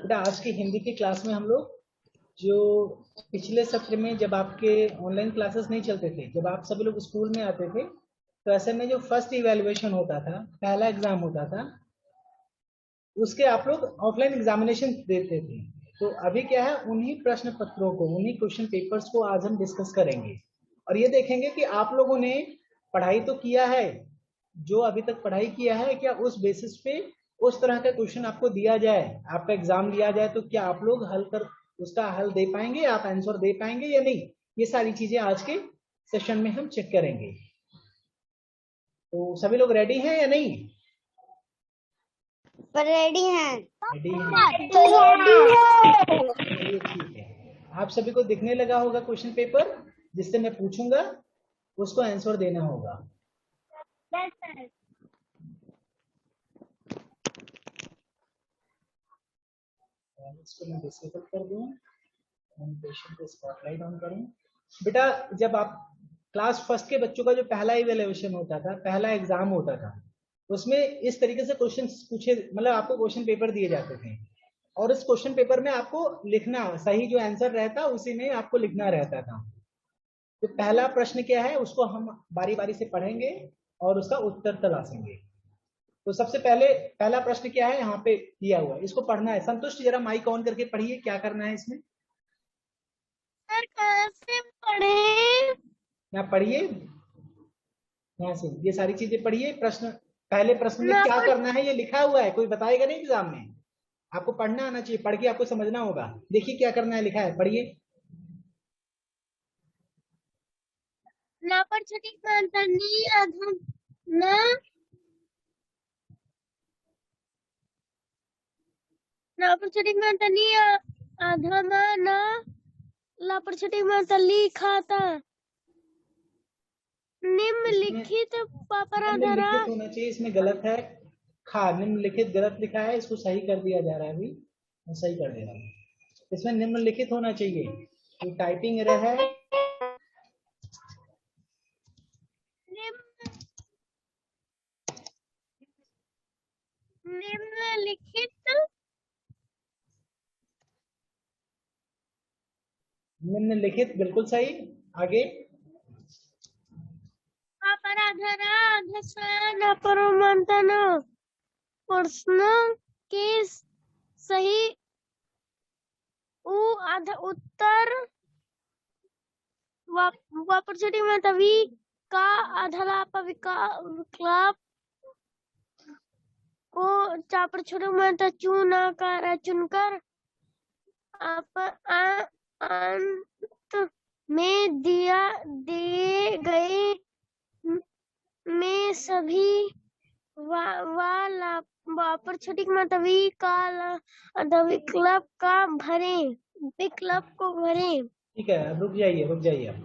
बेटा आज की हिंदी की क्लास में हम लोग जो पिछले सत्र में जब आपके ऑनलाइन क्लासेस नहीं चलते थे, जब आप सभी लोग स्कूल में आते थे, तो ऐसे में जो फर्स्ट इवैल्यूएशन होता था, पहला एग्जाम होता था, उसके आप लोग ऑफलाइन एग्जामिनेशन देते थे। तो अभी क्या है, उन्हीं प्रश्न पत्रों को, उन्हीं क्वेश्चन पेपर्स को आज हम डिस्कस करेंगे और ये देखेंगे कि आप लोगों ने पढ़ाई तो किया है, जो अभी तक पढ़ाई किया है, क्या उस बेसिस पे उस तरह का क्वेश्चन आपको दिया जाए, आपका एग्जाम लिया जाए, तो क्या आप लोग हल कर उसका हल दे पाएंगे, आप आंसर दे पाएंगे या नहीं। ये सारी चीजें आज के सेशन में हम चेक करेंगे। तो सभी लोग रेडी हैं या नहीं? रेडी हैं। रेडी हैं, रेडी है। चलिए ठीक है। आप सभी को दिखने लगा होगा क्वेश्चन पेपर, जिससे मैं पूछूंगा उसको आंसर देना होगा। इसको मैं डिसेबल कर दूं, प्रेजेंटेशन पे स्पॉटलाइट ऑन करूं। बेटा जब आप क्लास फर्स्ट के बच्चों का जो पहला इवैल्यूएशन होता था, पहला एग्जाम होता था, उसमें इस तरीके से क्वेश्चन पूछे, मतलब आपको क्वेश्चन पेपर दिए जाते थे और इस क्वेश्चन पेपर में आपको लिखना, सही जो आंसर रहता उसी में आपको लिखना रहता था। तो पहला प्रश्न क्या है उसको हम बारी बारी से पढ़ेंगे और उसका उत्तर तलाशेंगे। तो सबसे पहले पहला प्रश्न क्या है, यहाँ पे दिया हुआ है, इसको पढ़ना है। संतुष्ट जरा माइक ऑन करके पढ़िए, क्या करना है इसमें। सर कहाँ से पढ़े? यहाँ पढ़िए, यहाँ से ये सारी चीजें पढ़िए। प्रश्न, पहले प्रश्न में क्या ना करना है ये लिखा हुआ है, कोई बताएगा नहीं एग्जाम में, आपको पढ़ना आना चाहिए, पढ़ के आपको समझना होगा। देखिए क्या करना है, लिखा है, पढ़िए। पर छठी मातनी अधम न पर छठी मातनी अधम न पर छठी मातली खाता निम्नलिखित पापराधरा। निम्नलिखित होना चाहिए, इसमें गलत है, खा, निम्नलिखित गलत लिखा है, इसको सही कर दिया जा रहा है। अभी मैं सही कर दे रहा हूँ, इसमें निम्नलिखित होना चाहिए, तो टाइपिंग एरर है। निम्नलिखित बिल्कुल सही। आगे, पापराधरा अधस्वयं अपरमंतन प्रश्न के सही उत्तर वापरछटी में तभी का आधालाप विकल्प को चापर छोटे में चुनकर अंत में दिए गए में सभी वापर छठी में तभी का विकल्प का विकल्प को भरे। ठीक है, रुक जाइए रुक जाइए, आप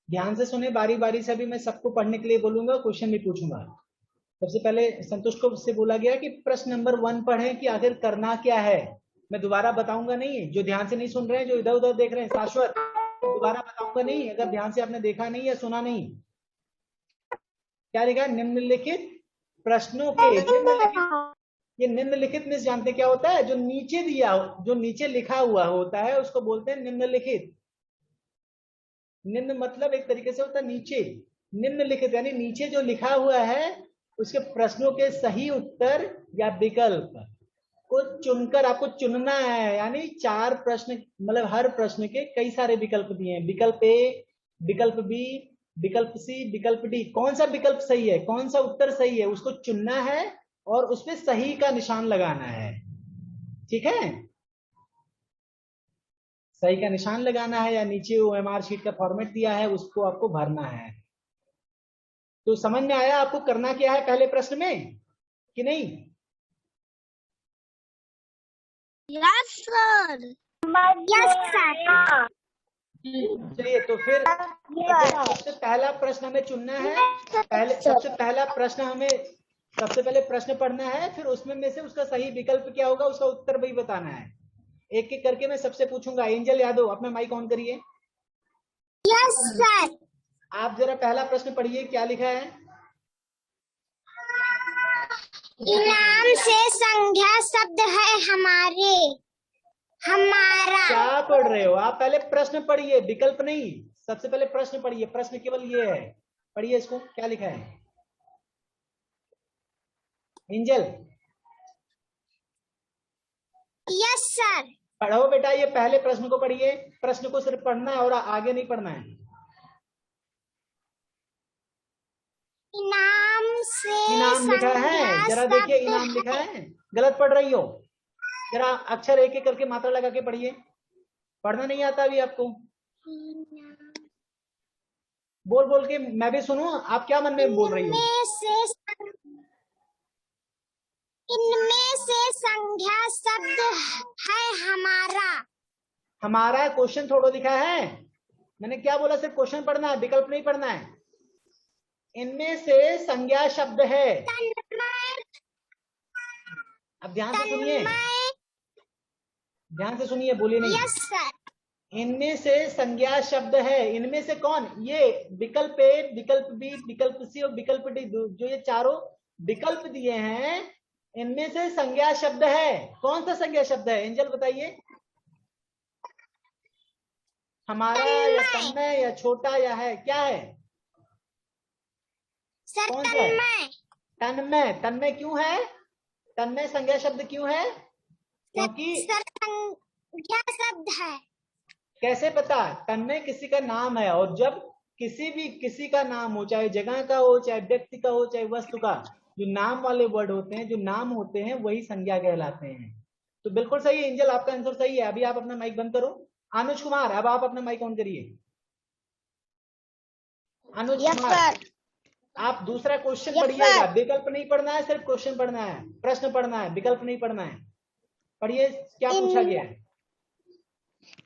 ध्यान से सुने, बारी बारी से अभी मैं सबको पढ़ने के लिए बोलूंगा, क्वेश्चन भी पूछूंगा। सबसे पहले संतोष को से बोला गया कि प्रश्न नंबर 1 पढ़ें कि आखिर करना क्या है। मैं दोबारा बताऊंगा नहीं, जो ध्यान से नहीं सुन रहे हैं, जो इधर उधर देख रहे हैं, शाश्वत दोबारा बताऊंगा नहीं अगर ध्यान से आपने देखा नहीं या सुना नहीं। क्या लिखा है, निम्नलिखित प्रश्नों के, निम्नलिखित, ये निम्नलिखित में जानते क्या होता है, जो नीचे दिया, जो नीचे लिखा हुआ होता है उसको बोलते हैं निम्नलिखित। निम्न मतलब एक तरीके से होता है नीचे, निम्नलिखित यानी नीचे जो लिखा हुआ है उसके प्रश्नों के सही उत्तर या विकल्प को चुनकर आपको चुनना है। यानी 4 प्रश्न, मतलब हर प्रश्न के कई सारे विकल्प दिए हैं, विकल्प ए, विकल्प बी, विकल्प सी, विकल्प डी। कौन सा विकल्प सही है, कौन सा उत्तर सही है, उसको चुनना है और उसपे सही का निशान लगाना है। ठीक है, सही का निशान लगाना है, या नीचे ओएमआर शीट का फॉर्मेट दिया है उसको आपको भरना है। तो समझ में आया आपको करना क्या है पहले प्रश्न में कि नहीं? Yes sir. Yes sir. चलिए तो फिर सबसे पहला प्रश्न हमें चुनना है। पहले सबसे पहला प्रश्न हमें, सबसे पहले प्रश्न पढ़ना है, फिर उसमें में से उसका सही विकल्प क्या होगा उसका उत्तर भी बताना है। एक एक करके मैं सबसे पूछूंगा। एंजल यादव अपना माइक ऑन करिए। Yes sir. आप जरा पहला प्रश्न पढ़िए, क्या लिखा है। इनाम से संज्ञा शब्द है हमारे। हमारा। क्या पढ़ रहे हो आप? पहले प्रश्न पढ़िए, विकल्प नहीं। सबसे पहले प्रश्न पढ़िए, प्रश्न केवल ये है। पढ़िए इसको, क्या लिखा है एंजल? Yes sir. पढ़ो बेटा, ये पहले प्रश्न को पढ़िए। प्रश्न को सिर्फ पढ़ना है और आगे नहीं पढ़ना है। इनाम से इनाम लिखा है, संज्ञा जरा देखिए, शब्द इनाम लिखा है। गलत पढ़ रही हो। जरा अक्षर एक एक करके मात्रा लगा के पढ़िए। पढ़ना नहीं आता अभी आपको? बोल बोल के मैं भी सुनूं आप क्या मन में बोल रही हो। इनमें से संज्ञा शब्द है हमारा। हमारा क्वेश्चन थोड़ा लिखा है। मैंने क्या बोला? सिर्फ क्वेश्चन पढ़ना है, विकल्प नहीं पढ़ना है। इनमें से संज्ञा शब्द है। अब ध्यान से सुनिए, ध्यान से सुनिए, बोलिए नहीं। Yes sir. इनमें से संज्ञा शब्द है। इनमें से कौन? ये विकल्प ए, विकल्प बी, विकल्प सी और विकल्प डी, जो ये चारों विकल्प दिए हैं, इनमें से संज्ञा शब्द है। कौन सा संज्ञा शब्द है एंजल बताइए? हमारा या तन्मय या छोटा या है, क्या है? सर कौन सा है? तन्मय। तन्मय क्यों है? तन्मय संज्ञा शब्द क्यों है? क्योंकि सर संज्ञा शब्द है। कैसे पता? तन्मय किसी का नाम है, और जब किसी का नाम हो, चाहे जगह का हो, चाहे व्यक्ति का हो, चाहे वस्तु का, जो नाम वाले वर्ड होते हैं, जो नाम होते हैं, वही संज्ञा कहलाते हैं। तो बिल्कुल सही है एंजल, आपका आंसर सही है। अभी आप अपना माइक बंद करो। अनुज कुमार, अब आप अपना माइक ऑन करिए। अनुज कुमार, आप दूसरा क्वेश्चन पढ़िएगा। विकल्प नहीं पढ़ना है, सिर्फ क्वेश्चन पढ़ना है, प्रश्न पढ़ना है, विकल्प नहीं पढ़ना है। पढ़िए, क्या पूछा गया है।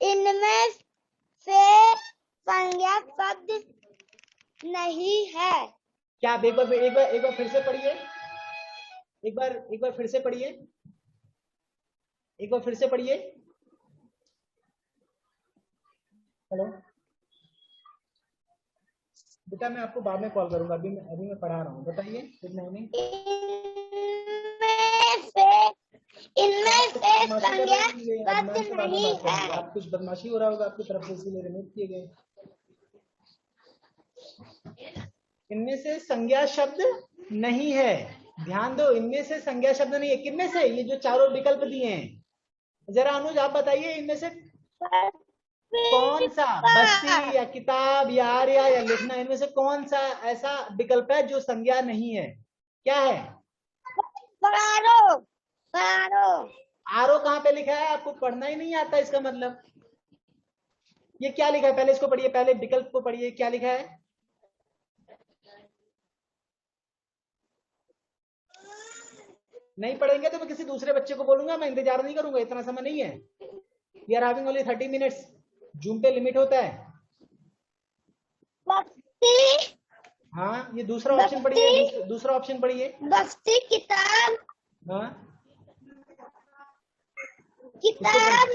इनमें से संज्ञा शब्द नहीं है। क्या? एक बार फिर से पढ़िए। एक बार फिर से पढ़िए। एक बार फिर से पढ़िए। हेलो बेटा, मैं आपको बाद में कॉल करूंगा, अभी मैं पढ़ा रहा हूँ। बताइए। Good morning. इनमें से संज्ञा शब्द नहीं है। आप कुछ बदमाशी हो रहा होगा आपकी तरफ से, इसीलिए रिमूव किए गए। इनमें से संज्ञा शब्द नहीं है। ध्यान दो, इनमें से संज्ञा शब्द नहीं है। किनमें से? ये जो चारों विकल्प दिए हैं। जरा अनुज आप बताइए, इनमें से कौन सा? बस्ती या किताब या आर्या या लिखना, इनमें से कौन सा ऐसा विकल्प है जो संज्ञा नहीं है? क्या है? आरो कहाँ पे लिखा है? आपको पढ़ना ही नहीं आता इसका मतलब। ये क्या लिखा है? पहले इसको पढ़िए, पहले विकल्प को पढ़िए, क्या लिखा है? नहीं पढ़ेंगे तो मैं किसी दूसरे बच्चे को बोलूंगा, मैं इंतजार नहीं करूंगा, इतना समय नहीं है। We are having only 30 minutes. Zoom पे लिमिट होता है। हाँ, ये दूसरा ऑप्शन पढ़िए, दूसरा ऑप्शन पढ़िए। बस्ती किताब। हाँ, किताब।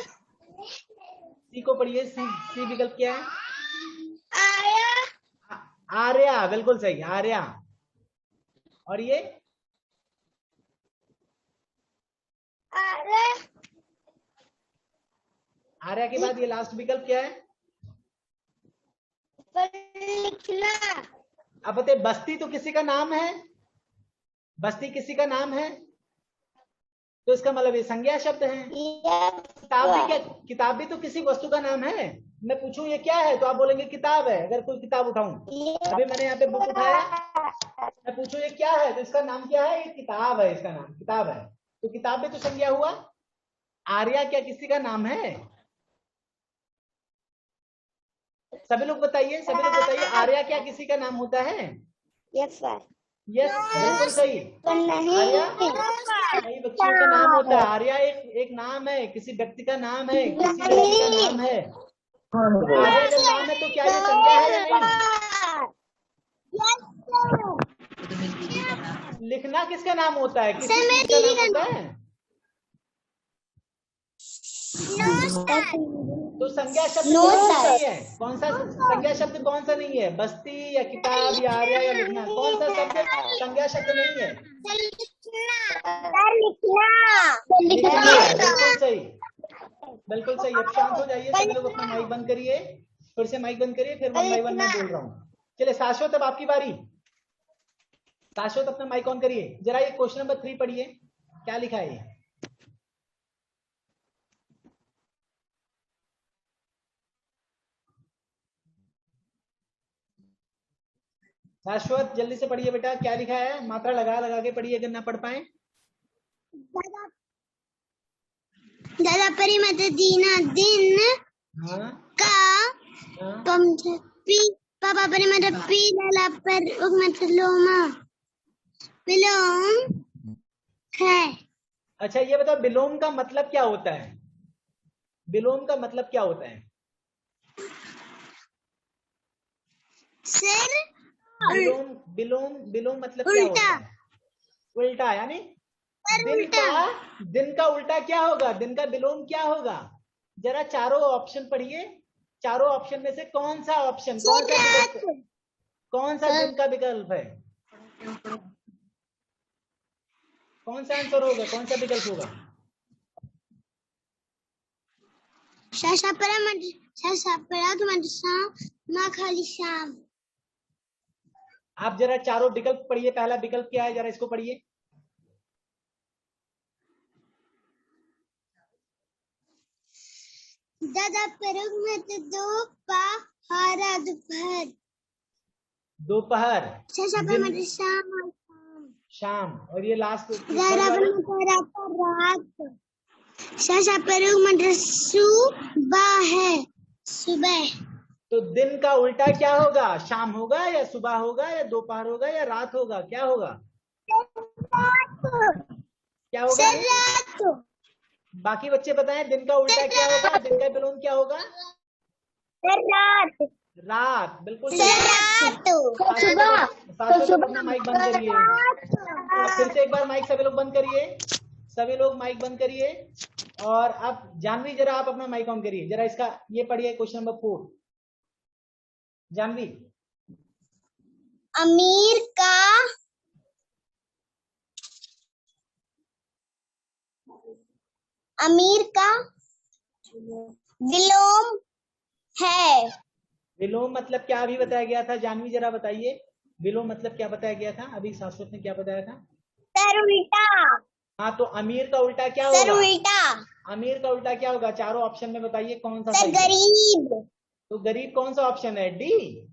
सी को पढ़िए। सी विकल्प क्या है? आया। आर्या, बिल्कुल सही, आर्या। और ये आर्या के बाद ये लास्ट विकल्प क्या है? लिखना। अब बताइए, बस्ती तो किसी का नाम है, बस्ती किसी का नाम है, तो इसका मतलब ये संज्ञा शब्द है। किताब भी क्या? किताब भी तो किसी वस्तु का नाम है। मैं पूछूं ये क्या है, तो आप बोलेंगे किताब है। अगर कोई किताब उठाऊं, अभी मैंने यहाँ पे बुक उठाया, मैं पूछूं ये क्या है, तो इसका नाम क्या है? ये किताब है, इसका नाम किताब है। तो किताब भी तो संज्ञा हुआ। आर्या क्या किसी का नाम है? सभी लोग बताइए, सभी लोग बताइए, आर्या क्या किसी का नाम होता है? Yes sir. यस, बिल्कुल सही। आर्या कई बच्चियों का नाम होता है। आर्या एक नाम है, किसी व्यक्ति का नाम है, किसी लड़की का नाम है। आर्या जब नाम है तो क्या ये संज्ञा है या नहीं? लिखना किसका नाम होता है? किसी चीज का नाम होता है। तो संज्ञा शब्द कौन सा नहीं है? कौन सा संज्ञा शब्द कौन सा नहीं है? बस्ती या किताब या आर्या या लिखना, कौन सा शब्द संज्ञा शब्द नहीं है? लिखना, बिल्कुल सही, सभी लोग अपना माइक बंद करिए, फिर से माइक बंद करिए, फिर 1 बाय 1 मैं बोल रहा हूँ। चलिए शाश्वत, अब आपकी बारी। शाश्वत अपना माइक ऑन करिए, जरा ये क्वेश्चन नंबर 3 पढ़िए, क्या लिखा है ये? शाश्वत जल्दी से पढ़िए बेटा, क्या लिखा है? मात्रा लगा लगा के पढ़िए अगर ना पढ़ पाए। दादा परिमत दीना दिन हाँ का हाँ पी पापा परिमत पी दादा पर उगमत लोमा विलोम है। अच्छा ये बताओ, विलोम का मतलब क्या होता है? विलोम का मतलब क्या होता है? सर विलोम विलोम विलोम मतलब क्या होता उल्टा। है? उल्टा, यानी सर दिन उल्टा। का उल्टा क्या होगा? दिन का विलोम क्या होगा? जरा चारों ऑप्शन पढ़िए, चारों ऑप्शन में से कौन सा ऑप्शन, कौन सा विकल्प, कौन सा दिन का विकल्प है? कौन सा आंसर होगा, कौन सा विकल्प होगा? शाशा परिमत माँ खाली शाम। आप जरा चारों विकल्प पढ़िए, पहला विकल्प क्या है, जरा इसको पढ़िए। दादा परिमत दोपहर दोपहर। दोपहर, शाशा दिन, परिमत शाम शाम, और ये लास्ट दादा परिमत रात। शाशा परिमत सुबह है सुबह। तो दिन का उल्टा क्या होगा? शाम होगा या सुबह होगा या दोपहर होगा या रात होगा, क्या होगा? क्या होगा? सर रात। बाकी बच्चे बताएं, दिन का उल्टा क्या होगा, दिन का विलोम क्या होगा? सर रात। रात, बिल्कुल सर सही। रात। सुबह, सुबह अपना माइक बंद करिए। अब फिर से एक बार माइक सभी लोग बंद करिए, सभी लोग माइक बंद करिए। और अब जानवी जरा आप अपना माइक ऑन करिए, जरा इसका ये पढ़िए क्वेश्चन नंबर 4। जानवी, अमीर का विलोम है। विलोम मतलब क्या अभी बताया गया था? जानवी जरा बताइए, विलोम मतलब क्या बताया गया था अभी? शाश्वत ने क्या बताया था? सर उल्टा। हाँ, तो अमीर का उल्टा क्या सर होगा? उल्टा। अमीर का उल्टा क्या होगा? चारों ऑप्शन में बताइए कौन सा सर सही है। गरीब। तो गरीब कौन सा ऑप्शन है? डी।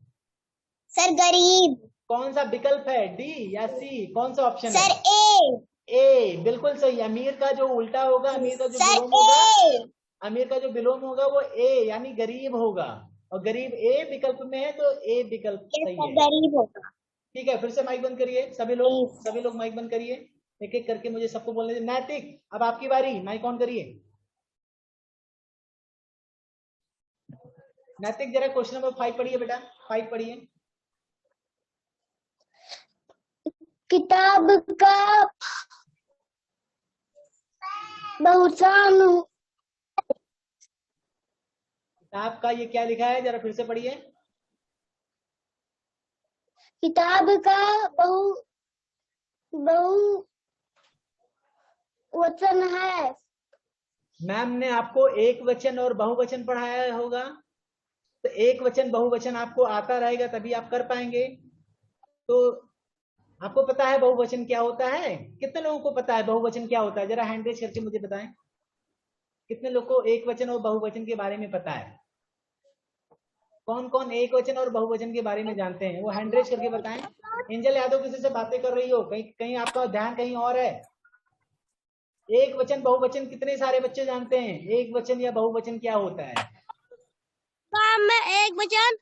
सर गरीब। कौन सा विकल्प है? डी या सी, कौन सा ऑप्शन है? सर ए। ए, बिल्कुल सही। अमीर का जो उल्टा होगा, अमीर का जो सर विलोम होगा, ए। अमीर का जो विलोम होगा वो ए यानी गरीब होगा, और गरीब ए विकल्प में है, तो ए विकल्प सही सर है। गरीब होगा। ठीक है, फिर से माइक बंद करिए सभी लोग माइक बंद करिए, एक एक करके मुझे सबको बोलने दीजिए। नैतिक, अब आपकी बारी, माइक ऑन करिए। नैतिक जरा क्वेश्चन नंबर 5 पढ़िए बेटा, 5 पढ़िए। किताब का बहुसान। किताब का ये क्या लिखा है, जरा फिर से पढ़िए। किताब का बहुवचन है। मैम ने आपको एक वचन और बहुवचन पढ़ाया होगा, तो एक वचन बहुवचन आपको आता रहेगा तभी आप कर पाएंगे। तो आपको पता है बहुवचन क्या होता है? कितने लोगों को पता है बहुवचन क्या होता है? जरा हैंड रेज करके मुझे बताएं, कितने लोगों को एक वचन और बहुवचन के बारे में पता है? कौन कौन एक वचन और बहुवचन के बारे में जानते हैं, वो हैंड रेज करके बताएं। एंजल यादव किसी से बातें कर रही हो, कहीं कहीं आपका ध्यान कहीं और है। एक वचन बहुवचन कितने सारे बच्चे जानते हैं? एक वचन या बहुवचन क्या होता है? में एक वचन।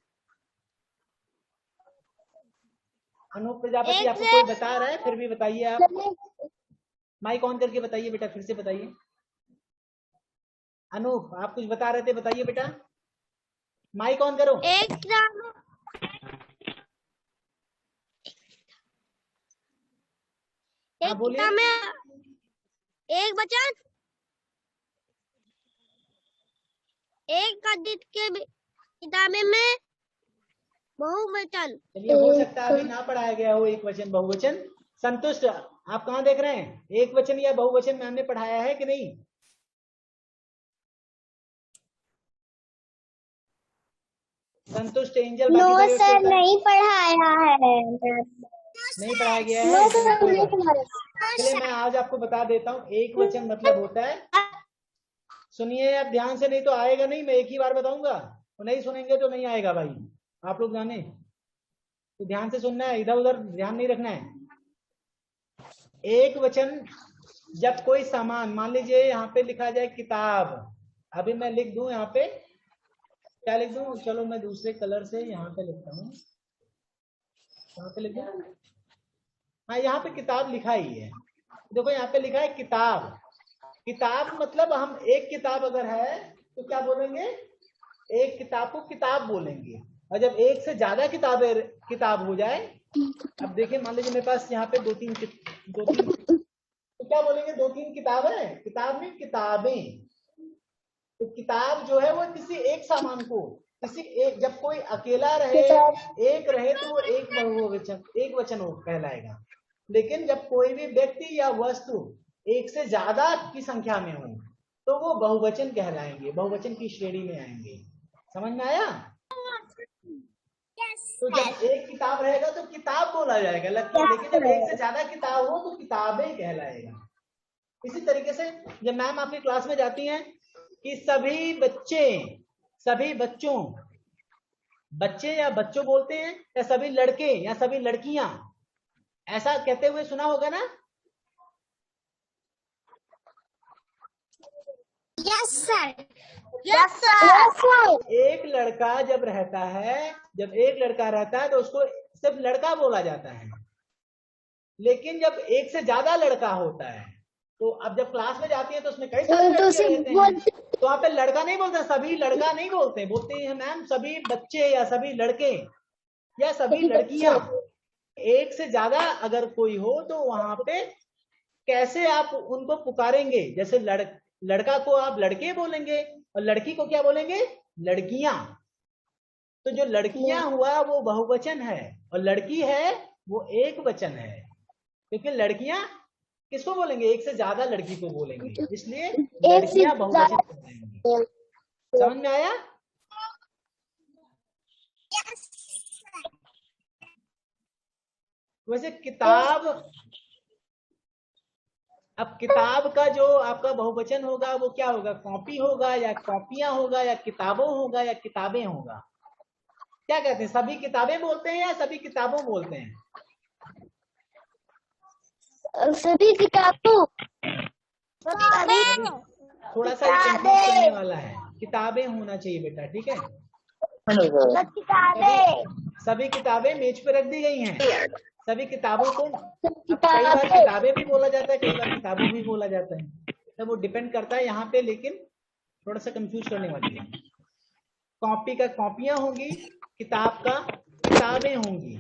अनूप प्रजापति एक आपको से कोई बता रहा है, फिर भी बताइए आप, माइक ऑन करके बताइए बेटा, फिर से बताइए। अनूप आप कुछ बता रहे थे, बताइए बेटा, माइक ऑन करो। एक हाँ बोलिए। किताब में एक वचन। एक गद्य के किताबे में बहुवचन। चलिए, हो सकता है अभी ना पढ़ाया गया हो एक वचन बहुवचन। संतुष्ट, आप कहाँ देख रहे हैं? एक वचन या बहुवचन मैम ने पढ़ाया है कि नहीं? संतुष्ट, एंजल, नो बाकी सारे सर बच्चे नहीं पढ़ाया है। नहीं पढ़ाया गया नो है, सर चलिए कोई नहीं बात नहीं। पढ़ाया। चलिए मैं आज आपको बता देता हूँ एक वचन मतलब होता है, सुनिए आप ध्यान से, नहीं तो आएगा नहीं, मैं एक ही बार बताऊंगा, तो नहीं सुनेंगे तो नहीं आएगा भाई, आप लोग जाने, तो ध्यान से सुनना है, इधर उधर ध्यान नहीं रखना है। एक वचन जब कोई सामान, मान लीजिए यहाँ पे लिखा जाए किताब, अभी मैं लिख दूं यहाँ पे, क्या लिख दूं, चलो मैं दूसरे कलर से यहाँ पे लिखता हूँ, यहाँ पे लिख दूं, हाँ यहाँ पे किताब लिखा ही है, देखो यहाँ पे लिखा है किताब। किताब मतलब हम एक किताब अगर है तो क्या बोलेंगे, एक किताब को किताब बोलेंगे, और जब एक से ज्यादा किताब हो जाए, अब देखिए मान लीजिए मेरे पास यहाँ पे दो तीन, तो क्या बोलेंगे, दो तीन किताब है, किताब में किताबें, तो किताब जो है वो किसी एक सामान को, किसी एक, जब कोई अकेला रहे, एक रहे तो वो एक वचन हो कहलाएगा, लेकिन जब कोई भी व्यक्ति या वस्तु एक से ज्यादा की संख्या में हो तो वो बहुवचन कहलाएंगे, बहुवचन की श्रेणी में आएंगे, समझ में आया। तो जब एक किताब रहेगा तो किताब बोला जाएगा, लेकिन जब एक से ज्यादा किताब हो तो किताबें कहलाएगा। इसी तरीके से जब मैम आपकी क्लास में जाती हैं कि सभी बच्चों, बच्चे या बच्चों बोलते हैं, या सभी लड़के या सभी लड़कियां, ऐसा कहते हुए सुना होगा ना। Yes sir, yes sir. एक लड़का जब रहता है, तो उसको सिर्फ लड़का बोला जाता है, लेकिन जब एक से ज्यादा लड़का होता है, तो अब जब क्लास में जाती है तो उसमें कई सारे लड़के रहते हैं, तो वहां पे लड़का नहीं बोलते, सभी लड़का नहीं बोलते, बोलते हैं मैम सभी बच्चे या सभी लड़के या सभी लड़कियां। एक से ज्यादा अगर कोई हो तो वहां पे कैसे आप उनको पुकारेंगे, जैसे लड़का को आप लड़के बोलेंगे और लड़की को क्या बोलेंगे, लड़कियां। तो जो लड़कियां हुआ वो बहुवचन है और लड़की है वो एक वचन है, क्योंकि लड़कियां किसको बोलेंगे, एक से ज्यादा लड़की को बोलेंगे, इसलिए लड़कियां बहुवचन कहलाएंगी। समझ में आया। वैसे किताब, अब किताब का जो आपका बहुवचन होगा वो क्या होगा, कॉपी होगा या कॉपियां होगा या किताबों होगा या किताबें होगा, क्या कहते हैं, सभी किताबें बोलते हैं या सभी किताबों बोलते हैं, सभी किताबों, थोड़ा सा कंफ्यूज करने वाला है, किताबें होना चाहिए बेटा, ठीक है। सभी किताबें मेज पे रख दी गई हैं, सभी किताबों को, कई बार किताबें भी बोला जाता है, कई बार किताबों भी बोला जाता है, तो वो डिपेंड करता है यहाँ पे, लेकिन थोड़ा सा कंफ्यूज करने वाली है। कॉपी का कॉपियां होंगी, किताब का किताबें होंगी।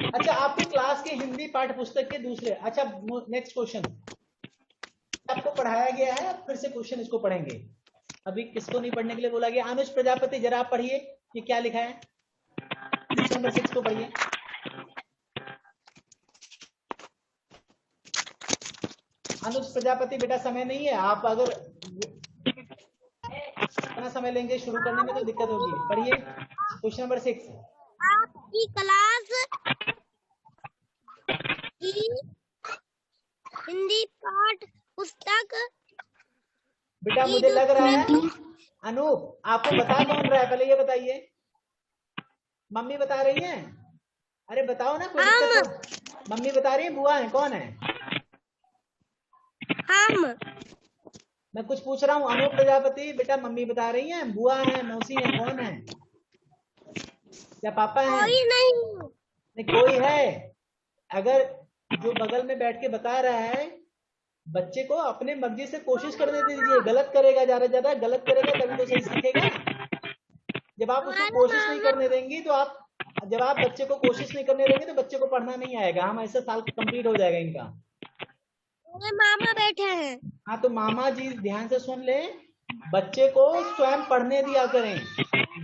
अच्छा आपके क्लास के हिंदी पाठ्य पुस्तक के दूसरे, अच्छा नेक्स्ट क्वेश्चन आपको पढ़ाया गया है, फिर से क्वेश्चन इसको पढ़ेंगे, अभी किसको नहीं पढ़ने के लिए बोला गया, अनुज प्रजापति जरा आप पढ़िए, ये क्या लिखा है, नंबर 6 को पढ़िए। अनुज प्रजापति बेटा समय नहीं है, आप अगर इतना समय लेंगे शुरू करने में तो दिक्कत होगी, पढ़िए क्वेश्चन नंबर 6। आपकी क्लास की हिंदी पाठ पुस्तक, बेटा मुझे लग रहा है अनूप आपको बता कौन रहा है, पहले ये बताइए, मम्मी बता रही हैं, अरे बताओ ना, कोई दिक्कत हो, मम्मी बता रही है, बुआ है, कौन है, हम, मैं कुछ पूछ रहा हूँ, अनूप प्रजापति बेटा मम्मी बता रही हैं, बुआ है, मौसी है, कौन है, या पापा है, कोई नहीं, कोई है, अगर जो बगल में बैठ के बता रहा है, बच्चे को अपने मर्जी से कोशिश करने दीजिए, गलत करेगा ज्यादा गलत करेगा तभी तो सही सीखेगा, जब आप उसको कोशिश नहीं करने देंगी तो जब आप बच्चे को कोशिश नहीं करने देंगे तो बच्चे को पढ़ना नहीं आएगा, हम ऐसा साल कंप्लीट हो जाएगा इनका। मामा बैठे हैं, हाँ तो मामा जी ध्यान से सुन ले, बच्चे को स्वयं पढ़ने दिया करें,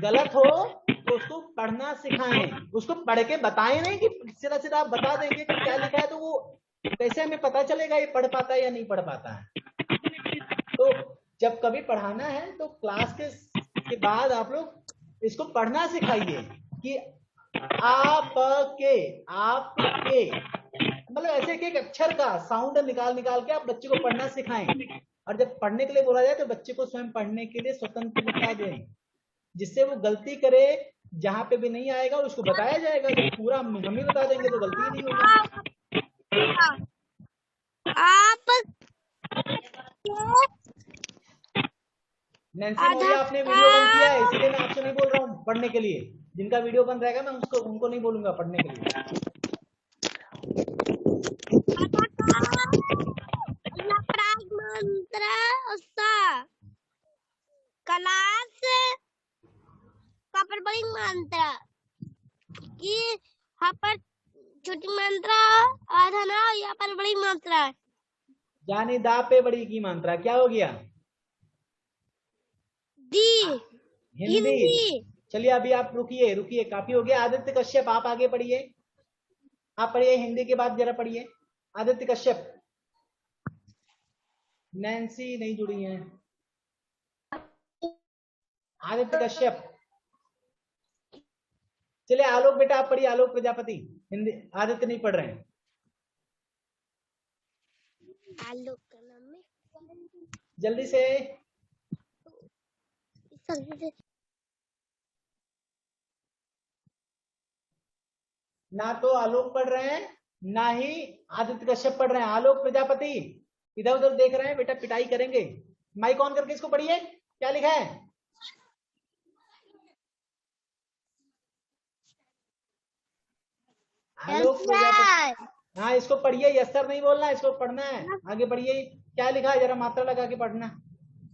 गलत हो तो उसको पढ़ना सिखाएं, उसको पढ़ के बताएं, नहीं कि सीधा सीधा आप बता देंगे कि क्या लिखा है, तो वो कैसे हमें पता चलेगा ये पढ़ पाता है या नहीं पढ़ पाता है। तो जब कभी पढ़ाना है तो क्लास के बाद आप लोग इसको पढ़ना सिखाइए कि आपके मतलब ऐसे एक अक्षर का साउंड निकाल निकाल के आप बच्चे को पढ़ना सिखाएं। और जब पढ़ने के लिए बोला जाए तो बच्चे को स्वयं पढ़ने के लिए स्वतंत्रता दें, जिससे वो गलती करे, जहां पे भी नहीं आएगा उसको बताया जाएगा। जब पूरा हम ही बता देंगे तो गलती ही नहीं होगी। आप नैन्सी मौर्य, आपने वीडियो बंद किया है, इसीलिए मैं आपसे नहीं बोल रहा हूँ पढ़ने के लिए। जिनका वीडियो बंद रहेगा मैं उनको नहीं बोलूंगा पढ़ने के लिए। मंत्र क्लास का पर बड़ी मंत्र कि यहाँ पर छोटी मात्रा आधा ना, यहाँ पर बड़ी मात्रा है। यानी दा पे बड़ी की मात्रा क्या हो गया? दी हिंदी। चलिए अभी आप रुकिए, काफी हो गया। आदित्य कश्यप आप आगे पढ़िए, आप पढ़िए हिंदी के बाद जरा पढ़िए। आदित्य कश्यप। नैन्सी नहीं जुड़ी है। आदित्य कश्यप। चलिए आलोक बेटा आप पढ़िए, आलोक प्रजापति। हिंदी आदित्य नहीं पढ़ रहे हैं। आलोक का नाम है, जल्दी से। ना तो आलोक पढ़ रहे हैं ना ही आदित्य कश्यप पढ़ रहे हैं। आलोक प्रजापति इधर उधर देख रहे हैं, बेटा पिटाई करेंगे। माइक ऑन करके इसको पढ़िए, क्या लिखा है? आलोक प्रजापति। हाँ इसको पढ़िए, यस सर नहीं बोलना, इसको पढ़ना है। आगे बढ़िए, क्या लिखा है जरा मात्रा लगा के पढ़ना।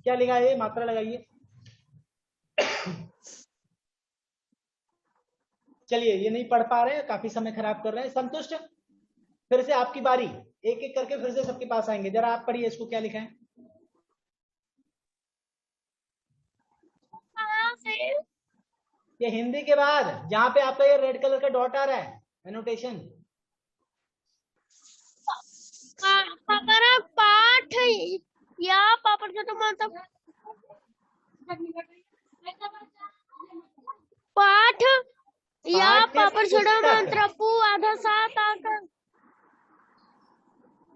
क्या लिखा है? मात्रा लगाइए। चलिए ये नहीं पढ़ पा रहे हैं, काफी समय खराब कर रहे हैं। संतुष्ट? फिर से आपकी बारी, एक एक करके फिर से सबके पास आएंगे। जरा आप पढ़िए इसको, क्या लिखा है? ये हिंदी के बाद जहां पे आपका ये रेड कलर का डॉट आ रहा है, एनोटेशन। पाठ या पापड़ का तो मतलब पाठ या पापड़ छोड़ा मंत्र पू आधा सात आकर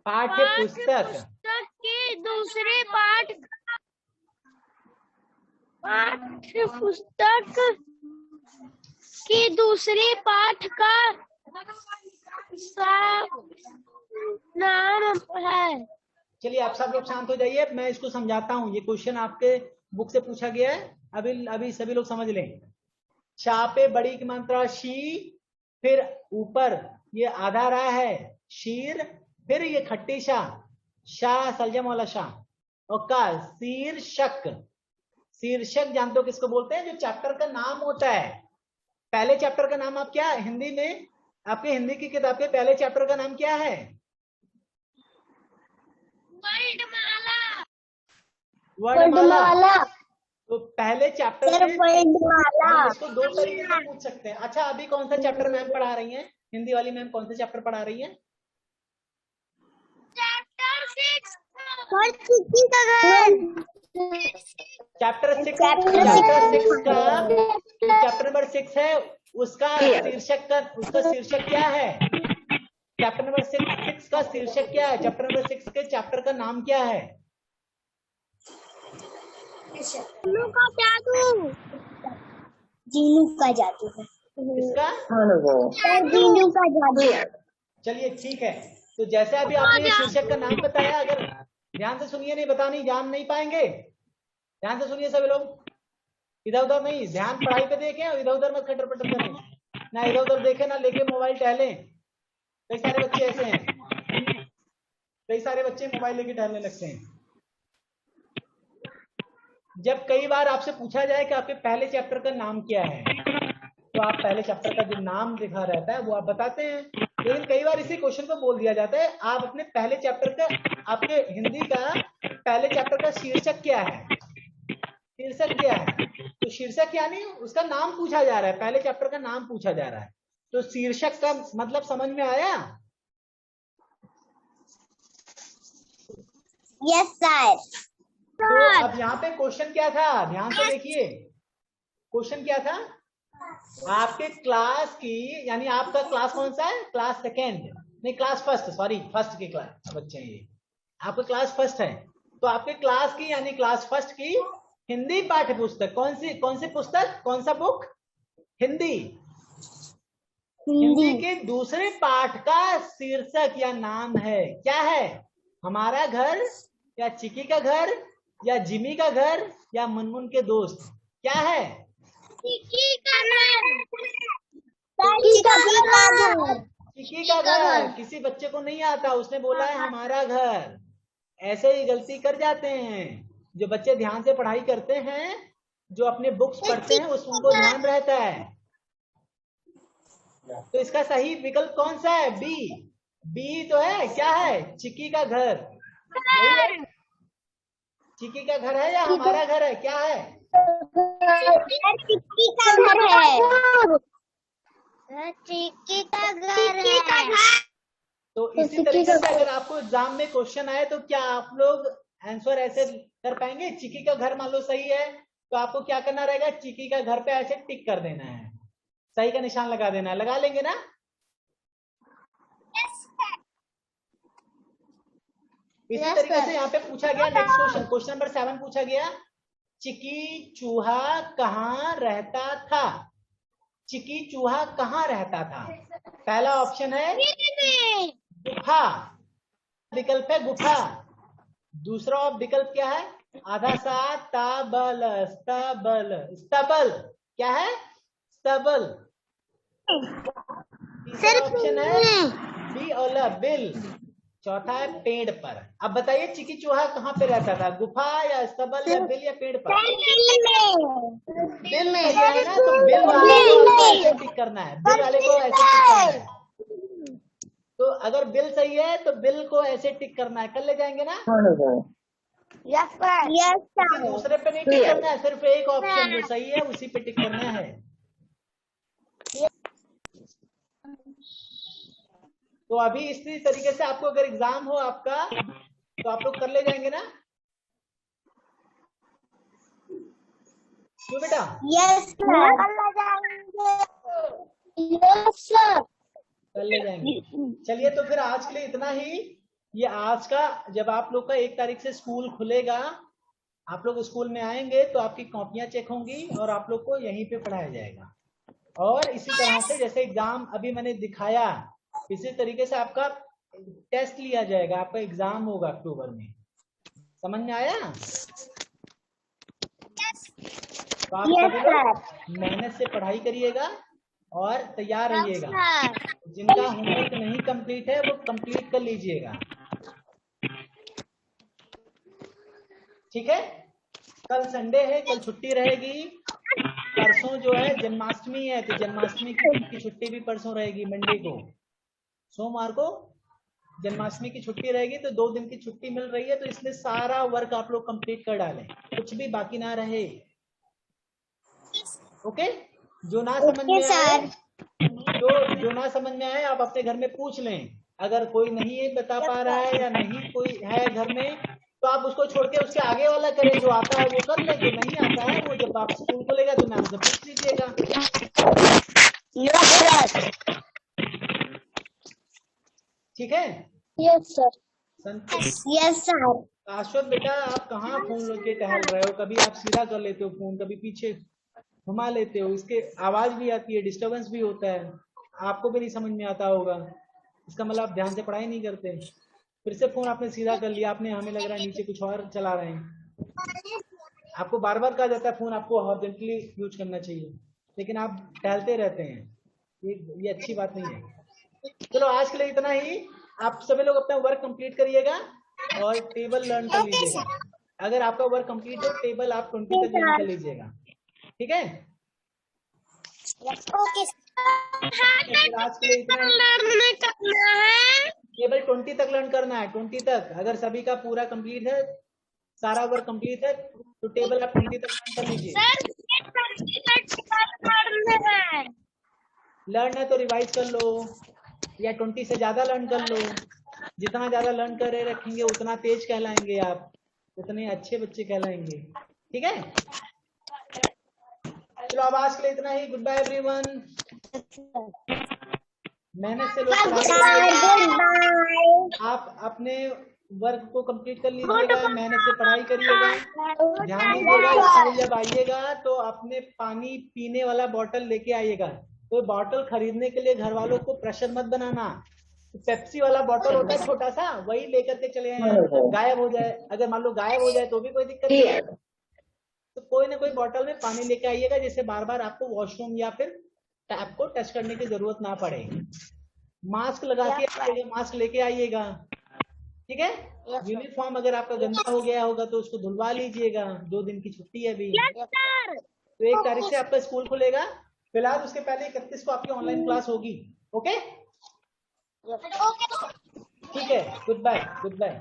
पाठ्य पुस्तक के दूसरे पाठ पुस्तक के दूसरे पाठ का नाम है। चलिए आप सब लोग शांत हो जाइए, मैं इसको समझाता हूँ। ये क्वेश्चन आपके बुक से पूछा गया है, अभी सभी लोग समझ लें। शा पे बड़ी की मात्रा शी, फिर ऊपर ये आधा रहा है शीर, फिर ये खट्टी शाह सलजम वाला शाह और का शीर्षक। शीर्षक जानते हो किसको बोलते हैं? जो चैप्टर का नाम होता है। पहले चैप्टर का नाम आप क्या हिंदी में, आपके हिंदी की किताब के पहले चैप्टर का नाम क्या है? वर्णमाला। तो पहले चैप्टर में इसको दो तरीके से पूछ सकते हैं। अच्छा अभी कौन सा चैप्टर मैम पढ़ा रही हैं? हिंदी वाली मैम कौन सा चैप्टर पढ़ा रही हैं? चैप्टर 6 का चैप्टर नंबर 6 है, उसका शीर्षक क्या है? चैप्टर नंबर 6 का शीर्षक क्या है? चैप्टर नंबर 6 के चैप्टर का नाम क्या है? जीनू का जादू। जीनू का जादू है इसका जीनू का जादू। चलिए ठीक है, तो जैसे अभी आपने शीर्षक का नाम बताया, अगर ध्यान से सुनिए, नहीं बतानी जान नहीं पाएंगे। ध्यान से सुनिए सभी लोग, इधर उधर नहीं, ध्यान पढ़ाई पे देखें और इधर उधर मत खटर पटर करें। ना इधर उधर देखें ना लेके मोबाइल टहले। कई सारे बच्चे ऐसे हैं, कई सारे बच्चे मोबाइल लेके टहलने लगते हैं। जब कई बार आपसे पूछा जाए कि आपके पहले चैप्टर का नाम क्या है, तो आप पहले चैप्टर का जो नाम लिखा रहता है वो आप बताते हैं। लेकिन कई बार इसी क्वेश्चन को बोल दिया जाता है, आप अपने पहले चैप्टर का, आपके हिंदी का पहले चैप्टर का शीर्षक क्या है? शीर्षक क्या है? तो शीर्षक यानी उसका नाम पूछा जा रहा है, पहले चैप्टर का नाम पूछा जा रहा है। तो शीर्षक का मतलब समझ में आया? Yes sir. तो अब यहाँ पे क्वेश्चन क्या था, ध्यान से देखिए, क्वेश्चन क्या था, आपके क्लास की, यानी आपका क्लास कौन सा है, क्लास सेकेंड, नहीं क्लास फर्स्ट, सॉरी फर्स्ट की क्लास बच्चे हैं ये, आपका क्लास फर्स्ट है, तो आपके क्लास की यानी क्लास फर्स्ट की हिंदी पाठ्य पुस्तक, कौन सी पुस्तक, कौन सा बुक, हिंदी, हिंदी के दूसरे पाठ का शीर्षक या नाम है, क्या है, हमारा घर, या चिकी का घर, या जिमी का घर, या मुनमुन के दोस्त, क्या है, चिकी का घर। किसी बच्चे को नहीं आता, उसने बोला है हमारा घर, ऐसे ही गलती कर जाते हैं जो बच्चे ध्यान से पढ़ाई करते हैं, जो अपने बुक्स पढ़ते हैं उनको ध्यान रहता है। तो इसका सही विकल्प कौन सा है, बी, बी तो है, क्या है, चिकी का घर, चिकी का घर है या हमारा घर है, क्या है, चिक्की का घर है, चिक्की का घर है। तो इसी तरीके से अगर आपको एग्जाम में क्वेश्चन आए तो क्या आप लोग आंसर ऐसे कर पाएंगे, चिकी का घर मान लो सही है तो आपको क्या करना रहेगा, चिकी का घर पे ऐसे टिक कर देना है, सही का निशान लगा देना है, लगा लेंगे ना। इसी तरीके से यहाँ पे पूछा गया नेक्स्ट क्वेश्चन, क्वेश्चन नंबर 7 पूछा गया, चिकी चूहा कहाँ रहता था, चिकी चूहा कहाँ रहता था, पहला ऑप्शन है गुफा, विकल्प है गुफा, दूसरा विकल्प क्या है, आधा सा ताबल, स्तबल, स्तबल, क्या है, स्तबल, तीसरा ऑप्शन है बी ओला, बिल, चौथा है पेड़ पर। अब बताइए चिकी चूहा कहाँ पे रहता था, गुफा या स्तबल या बिल या पेड़ पर, बिल में है ना, तो बिल वाले को ऐसे टिक करना है, बिल वाले को ऐसे टिक करना है, तो अगर बिल सही है तो बिल को ऐसे टिक करना है, कर ले जाएंगे ना, यस सर, यस सर, दूसरे पे नहीं टिक करना है, सिर्फ एक ऑप्शन जो सही है उसी पे टिक करना है। तो अभी इसी तरीके से आपको अगर एग्जाम हो आपका तो आप लोग कर ले जाएंगे ना, क्यों बेटा, यस सर, यस सर, कर ले जाएंगे। चलिए तो फिर आज के लिए इतना ही, ये आज का, जब आप लोग का 1 तारीख से स्कूल खुलेगा, आप लोग स्कूल में आएंगे तो आपकी कॉपियां चेक होंगी और आप लोग को यहीं पे पढ़ाया जाएगा, और इसी तरह से जैसे एग्जाम अभी मैंने दिखाया इसी तरीके से आपका टेस्ट लिया जाएगा, आपका एग्जाम होगा अक्टूबर में, समझ में आया, तो आप सभी लोग मेहनत से पढ़ाई करिएगा और तैयार रहिएगा, जिनका होमवर्क नहीं कंप्लीट है वो कंप्लीट कर लीजिएगा, ठीक है। कल संडे है, कल छुट्टी रहेगी, परसों जो है जन्माष्टमी है तो जन्माष्टमी की छुट्टी भी परसों रहेगी, मंडे को, सोमवार को जन्माष्टमी की छुट्टी रहेगी, तो 2 दिन की छुट्टी मिल रही है, तो इसमें सारा वर्क आप लोग कंप्लीट कर डालें, कुछ भी बाकी ना रहे, ओके। जो ना समझ में आए, जो ना समझ में आए आप अपने घर में पूछ लें, अगर कोई नहीं बता पा रहा है या नहीं कोई है घर में तो आप उसको छोड़ के उसके आगे वाला करें, जो आता है वो कर ले, जो नहीं आता है वो जब आप स्कूल खोलेगा तो मैम से पूछ लीजिएगा, ठीक है। यस सर, संतोष, यस सर, शाश्वत बेटा आप कहाँ फोन लेके टहल रहे हो, कभी आप सीधा कर लेते हो फोन, कभी पीछे घुमा लेते हो, इसके आवाज भी आती है, डिस्टरबेंस भी होता है, आपको भी नहीं समझ में आता होगा, इसका मतलब आप ध्यान से पढ़ाई नहीं करते। फिर से फोन आपने सीधा कर लिया, आपने, हमें लग रहा है नीचे कुछ और चला रहे हैं, आपको बार बार कहा जाता है फोन आपको अर्जेंटली यूज करना चाहिए, लेकिन आप टहलते रहते हैं, ये अच्छी बात नहीं है। चलो आज के लिए इतना ही, आप सभी लोग अपना वर्क कंप्लीट करिएगा और टेबल लर्न कर लीजिएगा, अगर आपका वर्क कंप्लीट हो टेबल आप 20 तक लर्न कर लीजिएगा, ठीक है। ओके, आज के लिए इतना ही, केवल 20 तक लर्न करना है, 20 तक, अगर सभी का पूरा कंप्लीट है, सारा वर्क कंप्लीट है तो टेबल आप 20 तक लर्न कर लीजिए, लर्न है तो रिवाइज कर लो या 20 से ज्यादा लर्न कर लो, जितना ज्यादा लर्न करे रखेंगे उतना तेज कहलाएंगे आप, उतने अच्छे बच्चे कहलाएंगे। ठीक है, चलो अब आज के लिए इतना ही। Good bye everyone. मेहनत से लोग पढ़ाई करिएगा, आप अपने वर्क को कंप्लीट कर लीजिएगा, मेहनत से पढ़ाई करिएगा, ध्यान दीजिएगा। स्कूल जब आइएगा तो अपने पानी पीने वाला बोतल लेके आइएगा। तो बोतल खरीदने के लिए घर वालों को प्रेशर मत बनाना। पेप्सी वाला बोतल होता है छोटा सा, वही लेकर के चले आए। गायब हो जाए, अगर मान लो गायब हो जाए तो भी कोई दिक्कत नहीं है। तो कोई ना कोई बोतल में पानी लेके आइएगा, जिससे बार बार आपको वॉशरूम या फिर टैप को टच करने की जरूरत ना पड़े। मास्क लगा के आइएगा, मास्क लेके आइएगा। ठीक है, यूनिफॉर्म अगर आपका गंदा हो गया होगा तो उसको धुलवा लीजिएगा। 2 दिन की छुट्टी है अभी, तो 1 तारीख से आपका स्कूल खुलेगा। फिलहाल उसके पहले 31 को आपकी ऑनलाइन क्लास होगी। ओके, ठीक है, गुड बाय, गुड बाय।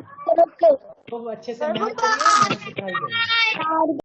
तो अच्छे से मेहनत करिए, मेहनत से पढ़ाई करिए।